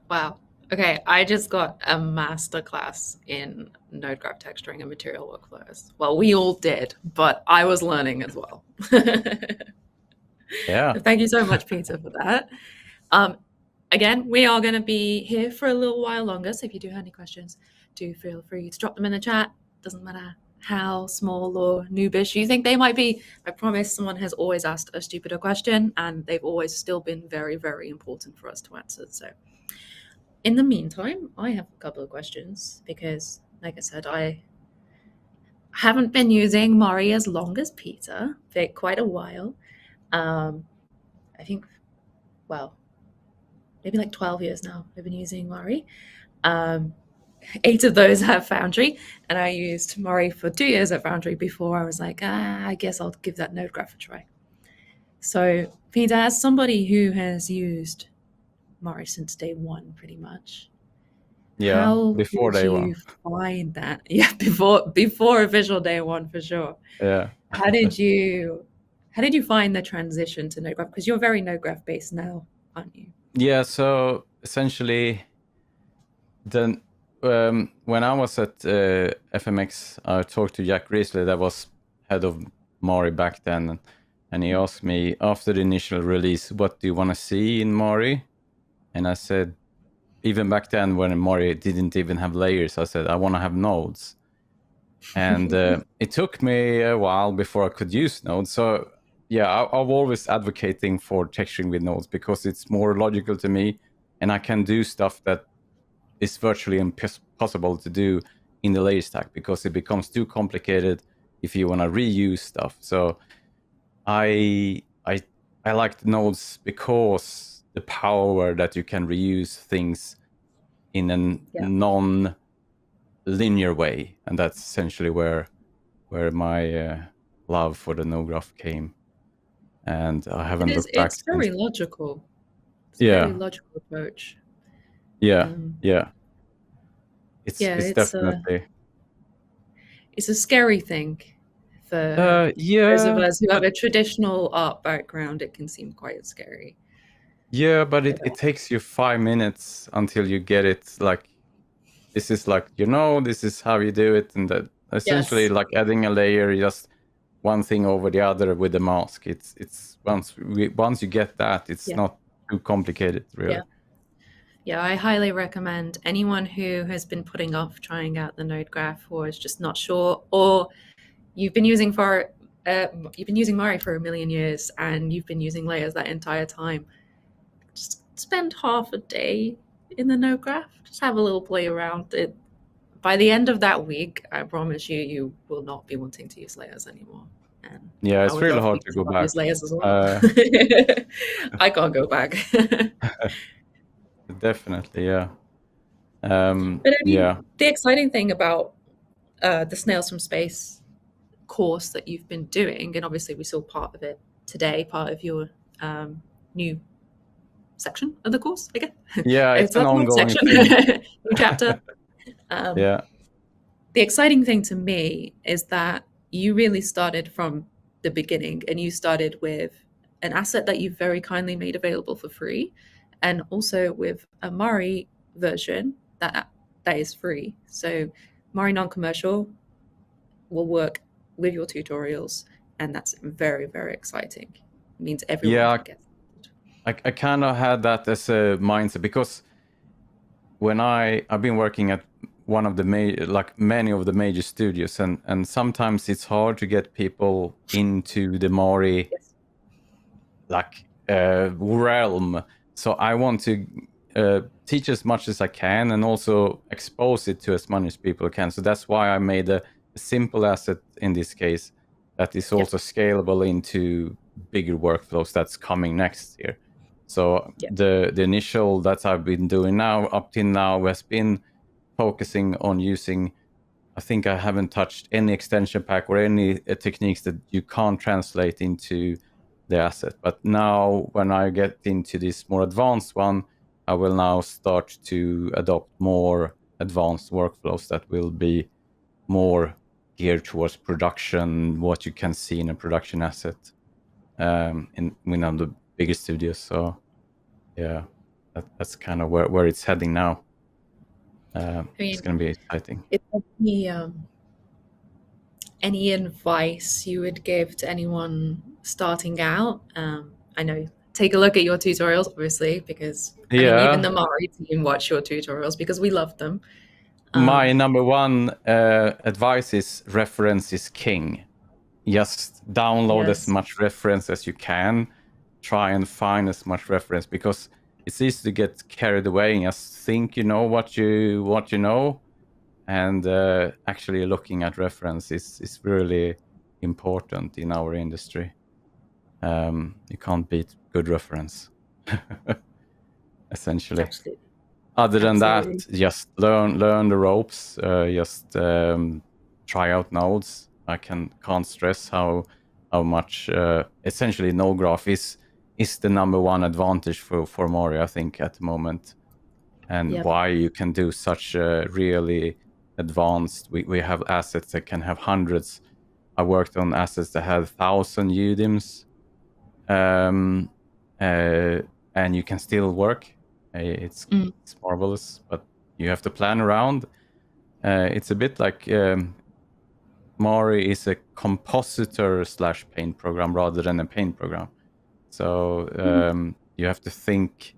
Wow. Okay, I just got a masterclass in node graph texturing and material workflows. Well, we all did, but I was learning as well. Yeah. Thank you so much, Peter, for that. Again, we are going to be here for a little while longer, so if you do have any questions, do feel free to drop them in the chat. Doesn't matter how small or noobish you think they might be. I promise someone has always asked a stupider question, and they've always still been very, very important for us to answer. So in the meantime, I have a couple of questions because, like I said, I haven't been using Mari as long as Peter for quite a while. I think, well, maybe like 12 years now I've been using Mari. 8 of those have Foundry, and I used Mari for 2 years at Foundry before I was like, I guess I'll give that node graph a try. So Peter, as somebody who has used Mari since day one, pretty much. Yeah, how before did day you one. find that? Yeah, before official day one for sure. Yeah. How did you find the transition to node graph? Because you're very node graph based now, aren't you? Yeah. So essentially, then when I was at FMX, I talked to Jack Risley, that was head of Mari back then, and he asked me after the initial release, "What do you want to see in Mari?" And I said, even back then when Mari didn't even have layers, I said, I want to have nodes. And it took me a while before I could use nodes. So yeah, I'm always advocating for texturing with nodes because it's more logical to me, and I can do stuff that is virtually impossible to do in the layer stack because it becomes too complicated if you want to reuse stuff. So I like the nodes because the power that you can reuse things in a non-linear way, and that's essentially where my love for the node graph came. And I haven't looked back. It's very logical. It's Yeah. a very logical approach. Yeah, It's definitely. It's a scary thing for those of us who have a traditional art background. It can seem quite scary. Yeah, but it takes you 5 minutes until you get it. Like, this is like, this is how you do it, and that essentially like adding a layer, just one thing over the other with the mask. It's once you get that, it's not too complicated, really. Yeah, I highly recommend anyone who has been putting off trying out the node graph or is just not sure, or you've been using Mari for a million years and you've been using layers that entire time. Just spend half a day in the node graph. Just have a little play around it. By the end of that week, I promise you will not be wanting to use layers anymore. And yeah, it's really hard to go back. Use layers as well. I can't go back. Definitely, yeah. But I mean, the exciting thing about the Snails from Space course that you've been doing, and obviously we saw part of it today, part of your new section of the course, I guess. Yeah, it's an ongoing section. New chapter. The exciting thing to me is that you really started from the beginning, and you started with an asset that you very kindly made available for free, and also with a Mari version that is free. So Mari non-commercial will work with your tutorials, and that's very, very exciting. It means everyone can get it. I kind of had that as a mindset because when I've been working at one of the many of the major studios, and sometimes it's hard to get people into the Mari realm. So I want to teach as much as I can and also expose it to as many people can. So that's why I made a simple asset in this case that is also scalable into bigger workflows that's coming next year. So the initial that I've been doing now up till now has been focusing on using, I think I haven't touched any extension pack or any techniques that you can't translate into the asset. But now when I get into this more advanced one, I will now start to adopt more advanced workflows that will be more geared towards production, what you can see in a production asset in the bigger studios. So that's kind of where it's heading now. It's going to be exciting. Is there any advice you would give to anyone starting out? I know, take a look at your tutorials, obviously, because I mean, even the Mari team watch your tutorials because we love them. My number one advice is reference is king. Just download as much reference as you can. Try and find as much reference, because it's easy to get carried away and just think you know what you know. And actually looking at reference is really important in our industry. You can't beat good reference, essentially. Absolutely. Other than that, just learn the ropes. Just try out nodes. I can't stress how much essentially node graph is the number one advantage for Mariwa, I think, at the moment, and why you can do such really advanced. We have assets that can have hundreds. I worked on assets that had 1,000 UDIMs, and you can still work. It's marvelous, but you have to plan around. It's a bit like Mari is a compositor / paint program rather than a paint program. So you have to think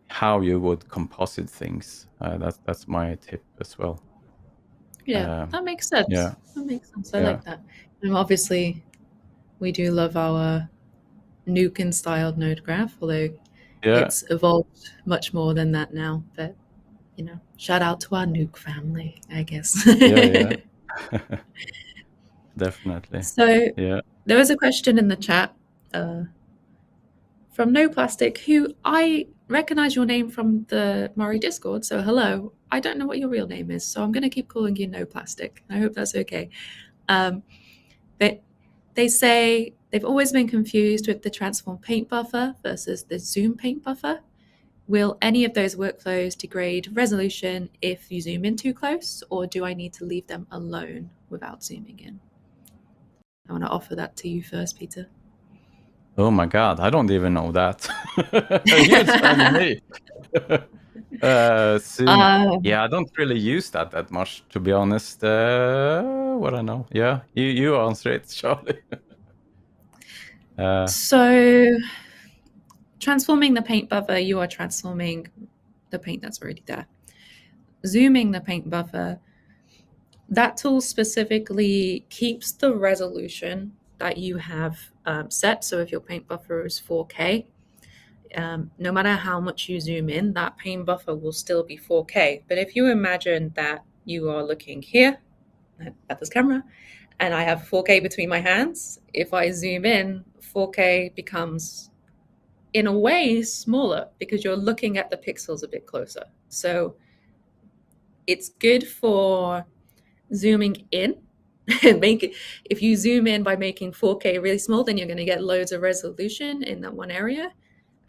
how you would composite things. That's my tip as well. Yeah, that makes sense. Yeah. That makes sense. I like that. And obviously, we do love our Nuken-styled node graph, although it's evolved much more than that now. But, you know, shout out to our Nuke family, I guess. Yeah. Definitely. So there was a question in the chat from No Plastic, who I recognize your name from the Mari Discord. So hello. I don't know what your real name is, so I'm going to keep calling you No Plastic. I hope that's okay. They say they've always been confused with the transform paint buffer versus the zoom paint buffer. Will any of those workflows degrade resolution if you zoom in too close, or do I need to leave them alone without zooming in? I want to offer that to you first, Peter. Oh my God, I don't even know that. You're telling me. I don't really use that much, to be honest. What I know. Yeah, you answer it, Charlie. So transforming the paint buffer, you are transforming the paint that's already there. Zooming the paint buffer, that tool specifically keeps the resolution that you have set. So if your paint buffer is 4K, no matter how much you zoom in, that paint buffer will still be 4K. But if you imagine that you are looking here at this camera, and I have 4K between my hands, if I zoom in, 4K becomes, in a way, smaller because you're looking at the pixels a bit closer. So it's good for zooming in. If you zoom in by making 4K really small, then you're going to get loads of resolution in that one area,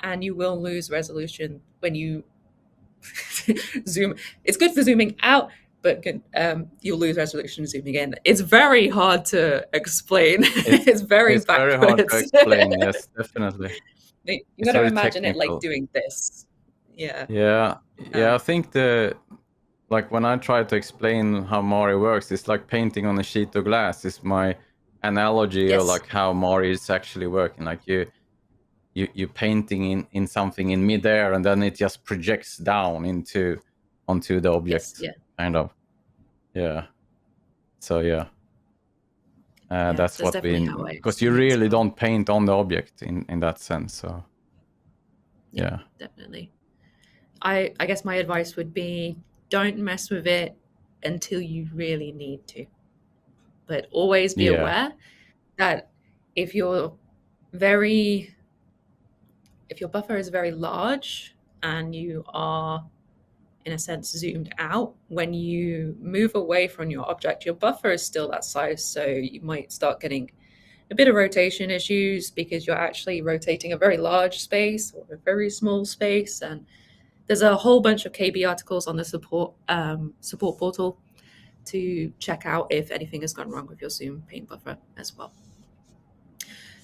and you will lose resolution when you zoom. It's good for zooming out, but you'll lose resolution zooming in. It's very hard to explain. It's very backwards. Very hard to explain. Yes, definitely. You got to imagine technical. It like doing this. Yeah. I think like when I try to explain how Mari works, it's like painting on a sheet of glass. Is my analogy of like how Mari is actually working. Like you painting in something in midair, and then it just projects down onto the object. Kind of. Yeah. So that's what we, because you really don't paint on the object in that sense. So yeah, definitely. I guess my advice would be, don't mess with it until you really need to, but always be aware that if your buffer is very large and you are in a sense zoomed out, when you move away from your object, your buffer is still that size, so you might start getting a bit of rotation issues because you're actually rotating a very large space or a very small space. And there's a whole bunch of KB articles on the support portal to check out if anything has gone wrong with your Zoom paint buffer as well.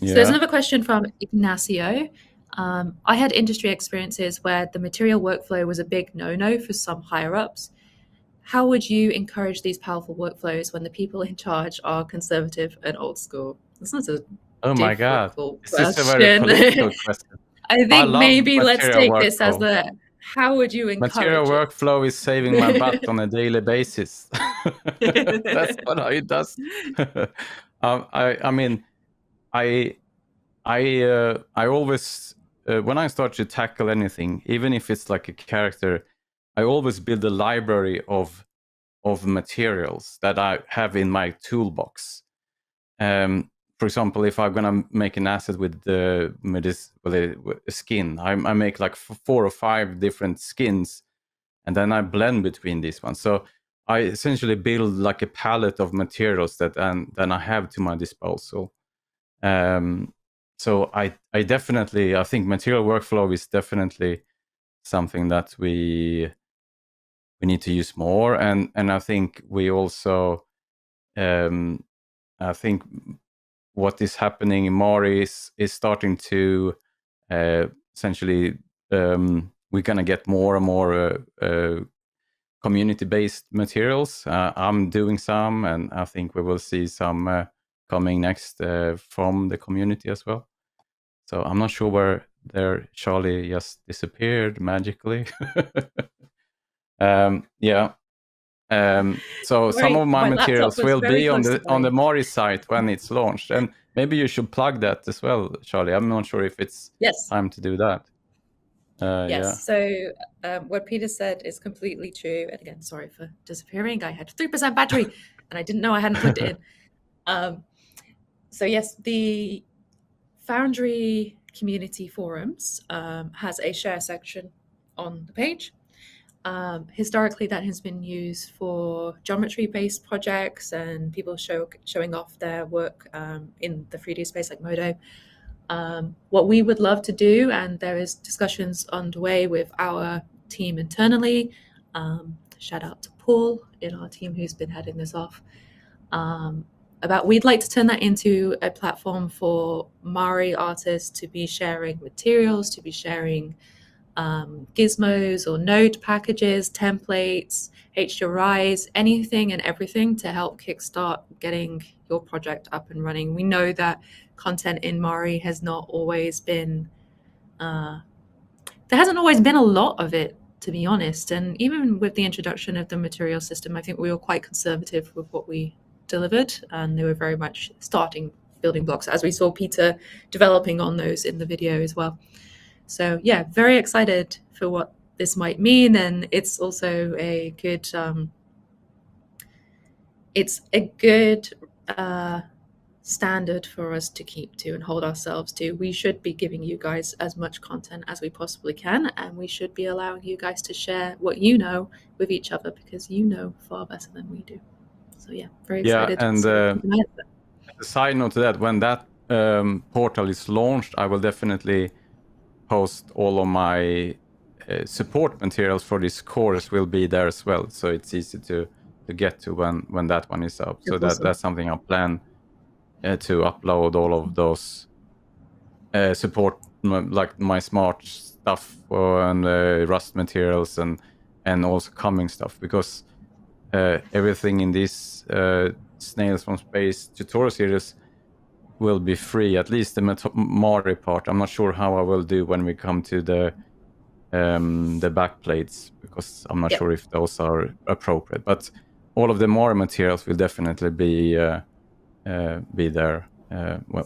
So there's another question from Ignacio. I had industry experiences where the material workflow was a big no-no for some higher-ups. How would you encourage these powerful workflows when the people in charge are conservative and old school? This is a Oh my God, difficult this is a very question. political question. I think love maybe let's material take this as workflow. how would you Material encourage it? workflow is saving my butt on a daily basis. That's what it does. I mean, I always when I start to tackle anything, even if it's like a character, I always build a library of materials that I have in my toolbox. For example, if I'm gonna make an asset with a skin, I make like 4 or 5 different skins, and then I blend between these ones. So I essentially build like a palette of materials that then I have to my disposal. So I think material workflow is definitely something that we need to use more, and I think we also I think what is happening in Mari is starting to essentially we're gonna get more and more community-based materials. I'm doing some, and I think we will see some coming next from the community as well. So I'm not sure where Charlie just disappeared magically. So some of my materials will be on the Mari site when it's launched, and maybe you should plug that as well, Charlie. I'm not sure if it's time to do that. So what Peter said is completely true. And again, sorry for disappearing. I had 3% battery and I didn't know I hadn't plugged it in. So yes, the Foundry community forums has a share section on the page. Historically, that has been used for geometry-based projects and people showing off their work in the 3D space like Modo. What we would love to do, and there is discussions underway with our team internally, shout out to Paul in our team who's been heading this off, about we'd like to turn that into a platform for Mari artists to be sharing materials, to be sharing gizmos or node packages, templates, HDRIs, anything and everything to help kickstart getting your project up and running. We know that content in Mari has not always been, there hasn't always been a lot of it, to be honest. And even with the introduction of the material system, I think we were quite conservative with what we delivered, and they were very much starting building blocks, as we saw Peter developing on those in the video as well. So yeah, very excited for what this might mean, and it's also a good standard for us to keep to and hold ourselves to. We should be giving you guys as much content as we possibly can, and we should be allowing you guys to share what you know with each other, because you know far better than we do. So yeah, very excited. Yeah, and a side note to that, when that portal is launched, I will definitely post all of my support materials for this course will be there as well, so it's easy to get to when that one is up. So that's something I plan to upload all of those support, like my smart stuff and Rust materials and also coming stuff, because everything in this Snails from Space tutorial series will be free, at least the Mari part. I'm not sure how I will do when we come to the backplates, because I'm not sure if those are appropriate, but all of the Mari materials will definitely be there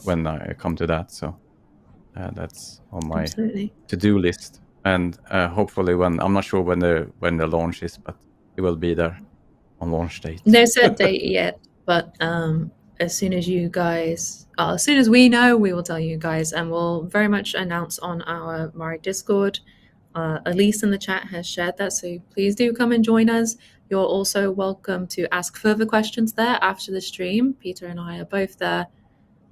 when I come to that. So that's on my to-do list, and hopefully I'm not sure when the launch is, but it will be there on launch date. No set date yet, but as soon as you guys, as soon as we know, we will tell you guys, and we'll very much announce on our Mari Discord. Elise in the chat has shared that, so please do come and join us. You're also welcome to ask further questions there after the stream. Peter and I are both there.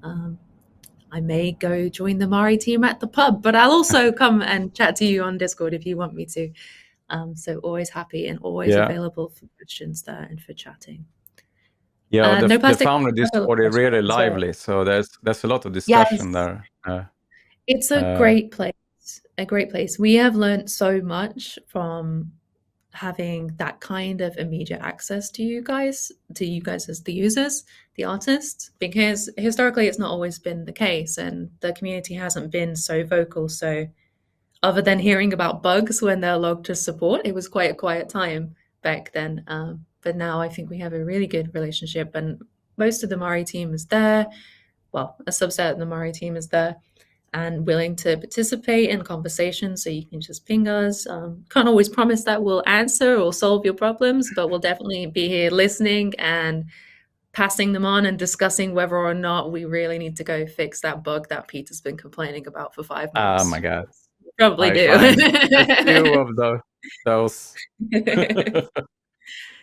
I may go join the Mari team at the pub, but I'll also come and chat to you on Discord if you want me to. So always happy and always available for questions there and for chatting. Yeah, the founder Discord is really lively, so there's a lot of discussion there. It's a great place a great place. We have learned so much from having that kind of immediate access to you guys as the users, the artists, because historically it's not always been the case, and the community hasn't been so vocal. So other than hearing about bugs when they're logged to support, it was quite a quiet time back then. But now I think we have a really good relationship, and most of the Mari team is there. Well, a subset of the Mari team is there and willing to participate in conversations. So you can just ping us. Can't always promise that we'll answer or solve your problems, but we'll definitely be here listening and passing them on and discussing whether or not we really need to go fix that bug that Peter's been complaining about for 5 months. Oh my God. Probably I do. find a few of those.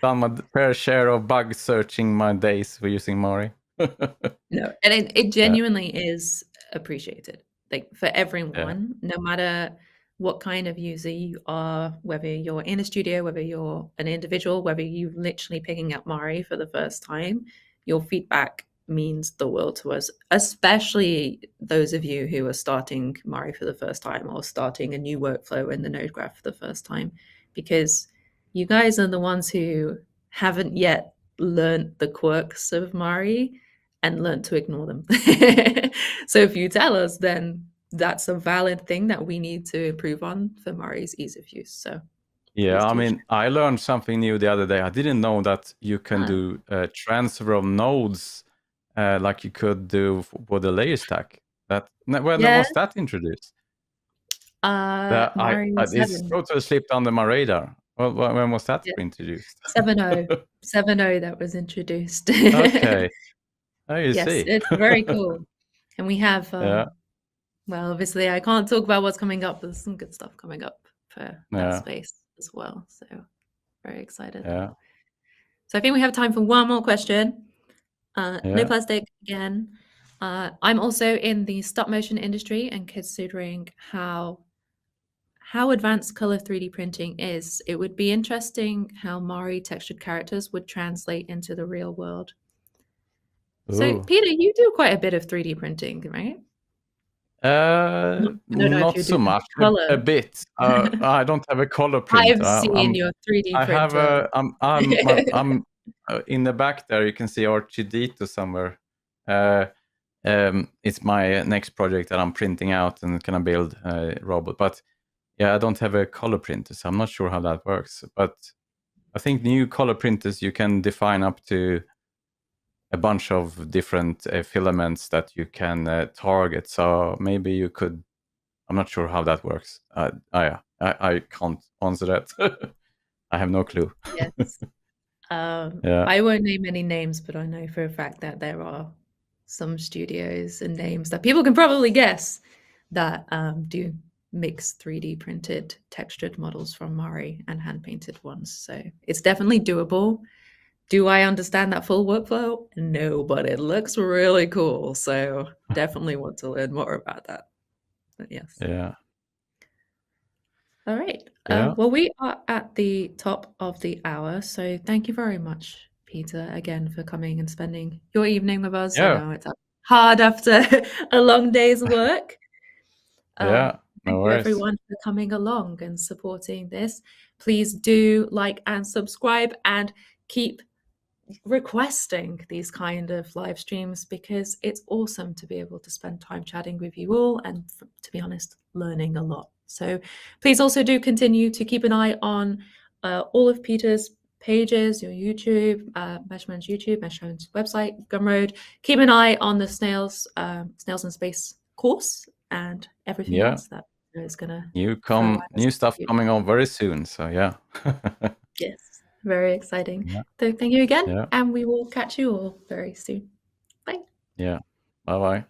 Done my fair share of bug searching my days for using Mari. No, and it genuinely is appreciated. Like for everyone, no matter what kind of user you are, whether you're in a studio, whether you're an individual, whether you're literally picking up Mari for the first time, your feedback means the world to us, especially those of you who are starting Mari for the first time or starting a new workflow in the Node Graph for the first time, because you guys are the ones who haven't yet learned the quirks of Mari and learn to ignore them. So if you tell us, then that's a valid thing that we need to improve on for Mari's ease of use. So yeah, I mean, I learned something new the other day. I didn't know that you can do transfer of nodes like you could do for the layer stack. When was that introduced? It's totally slipped under my radar. Well, when was that introduced? 7.0. 7.0 that was introduced. Okay. Oh, you yes, see. It's very cool. And we have, well, obviously I can't talk about what's coming up, but there's some good stuff coming up for that space as well. So very excited. Yeah. So I think we have time for one more question. No plastic again. I'm also in the stop motion industry and considering how advanced color 3D printing is. It would be interesting how Mari textured characters would translate into the real world. Ooh. So, Peter, you do quite a bit of 3D printing, right? Not so much. A bit. I don't have a color printer. I've seen your 3D printer. I'm in the back there. You can see R2D2 somewhere. It's my next project that I'm printing out and gonna build a robot. But yeah, I don't have a color printer, so I'm not sure how that works. But I think new color printers you can define up to a bunch of different filaments that you can target. So maybe you could. I'm not sure how that works. I can't answer that. I have no clue. Yes. I won't name any names, but I know for a fact that there are some studios and names that people can probably guess that do mix 3D printed textured models from Mari and hand painted ones. So it's definitely doable. Do I understand that full workflow? No, but it looks really cool. So definitely want to learn more about that. But yes. Yeah. All right. Well, we are at the top of the hour. So thank you very much, Peter, again, for coming and spending your evening with us. Yeah. I know it's hard after a long day's work. No Thank you, worries. everyone, for coming along and supporting this. Please do like and subscribe and keep requesting these kind of live streams because it's awesome to be able to spend time chatting with you all and, to be honest, learning a lot. So please also do continue to keep an eye on all of Peter's pages, your YouTube, Meshmen's YouTube, Meshmen's website, Gumroad. Keep an eye on the Snails and Space course and everything else that is going to new stuff coming on very soon. So yeah. Yes, very exciting. So thank you again, and we will catch you all very soon. Bye. Yeah. Bye-bye.